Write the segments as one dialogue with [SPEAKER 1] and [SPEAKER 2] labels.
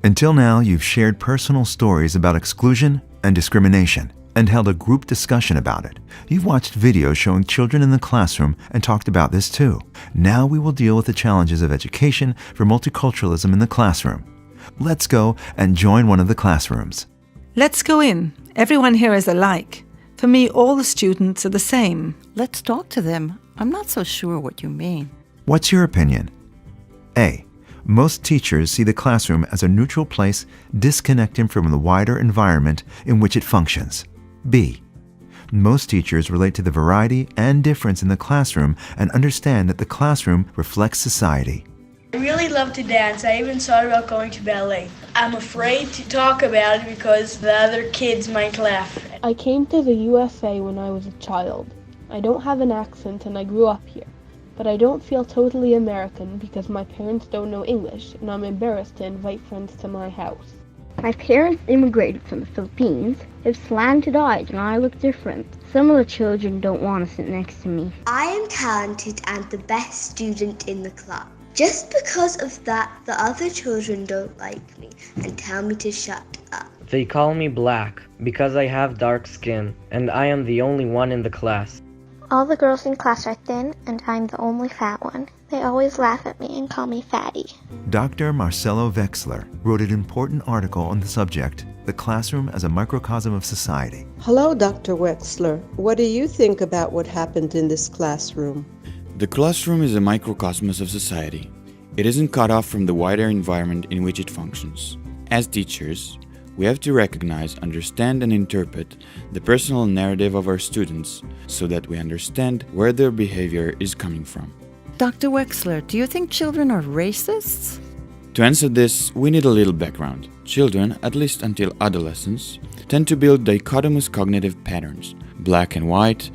[SPEAKER 1] Until now, you've shared personal stories about exclusion and discrimination and held a group discussion about it. You've watched videos showing children in the classroom and talked about this too. Now we will deal with the challenges of education for multiculturalism in the classroom. Let's go and join one of the classrooms.
[SPEAKER 2] Let's go in. Everyone here is alike. For me, all the students are the same.
[SPEAKER 3] Let's talk to them. I'm not so sure what you mean.
[SPEAKER 1] What's your opinion? A. Most teachers see the classroom as a neutral place disconnected from the wider environment in which it functions. B. Most teachers relate to the variety and difference in the classroom and understand that the classroom reflects society.
[SPEAKER 4] I really love to dance. I even thought about going to ballet. I'm afraid to talk about it because the other kids might laugh.
[SPEAKER 5] I came to the USA when I was a child. I don't have an accent and I grew up here. But I don't feel totally American because my parents don't know English and I'm embarrassed to invite friends to my house.
[SPEAKER 6] My parents immigrated from the Philippines, have slanted eyes, and I look different. Some of the children don't want to sit next to me.
[SPEAKER 7] I am talented and the best student in the class. Just because of that, the other children don't like me and tell me to shut up.
[SPEAKER 8] They call me black because I have dark skin, and I am the only one in the class.
[SPEAKER 9] All the girls in class are thin, and I'm the only fat one. They always laugh at me and call me fatty.
[SPEAKER 1] Dr. Marcelo Wexler wrote an important article on the subject, The Classroom as a Microcosm of Society.
[SPEAKER 10] Hello, Dr. Wexler. What do you think about what happened in this classroom?
[SPEAKER 11] The classroom is a microcosmos of society. It isn't cut off from the wider environment in which it functions. As teachers, we have to recognize, understand, and interpret the personal narrative of our students so that we understand where their behavior is coming from.
[SPEAKER 3] Dr. Wexler, do you think children are racists?
[SPEAKER 11] To answer this, we need a little background. Children, at least until adolescence, tend to build dichotomous cognitive patterns, black and white,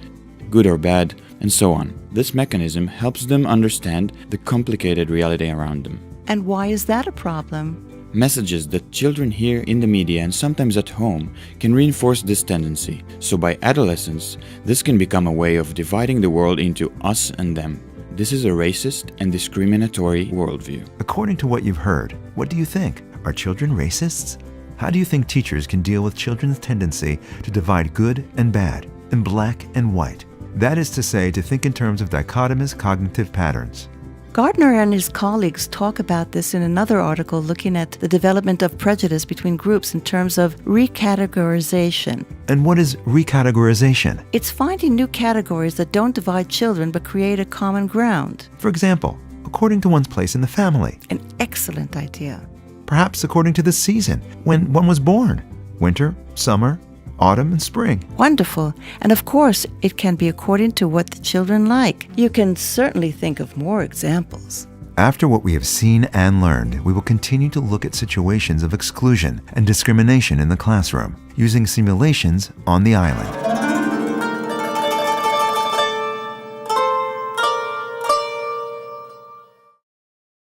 [SPEAKER 11] good or bad, and so on. This mechanism helps them understand the complicated reality around them.
[SPEAKER 3] And why is that a problem?
[SPEAKER 11] Messages that children hear in the media and sometimes at home can reinforce this tendency. So by adolescence, this can become a way of dividing the world into us and them. This is a racist and discriminatory worldview.
[SPEAKER 1] According to what you've heard, what do you think? Are children racists? How do you think teachers can deal with children's tendency to divide good and bad, and black and white? That is to say, to think in terms of dichotomous cognitive patterns.
[SPEAKER 3] Gardner and his colleagues talk about this in another article looking at the development of prejudice between groups in terms of recategorization.
[SPEAKER 1] And what is recategorization?
[SPEAKER 3] It's finding new categories that don't divide children but create a common ground.
[SPEAKER 1] For example, according to one's place in the family.
[SPEAKER 3] An excellent idea.
[SPEAKER 1] Perhaps according to the season, when one was born. Winter, summer, autumn, and spring.
[SPEAKER 3] Wonderful. And of course, it can be according to what the children like. You can certainly think of more examples.
[SPEAKER 1] After what we have seen and learned, we will continue to look at situations of exclusion and discrimination in the classroom, using simulations on the island.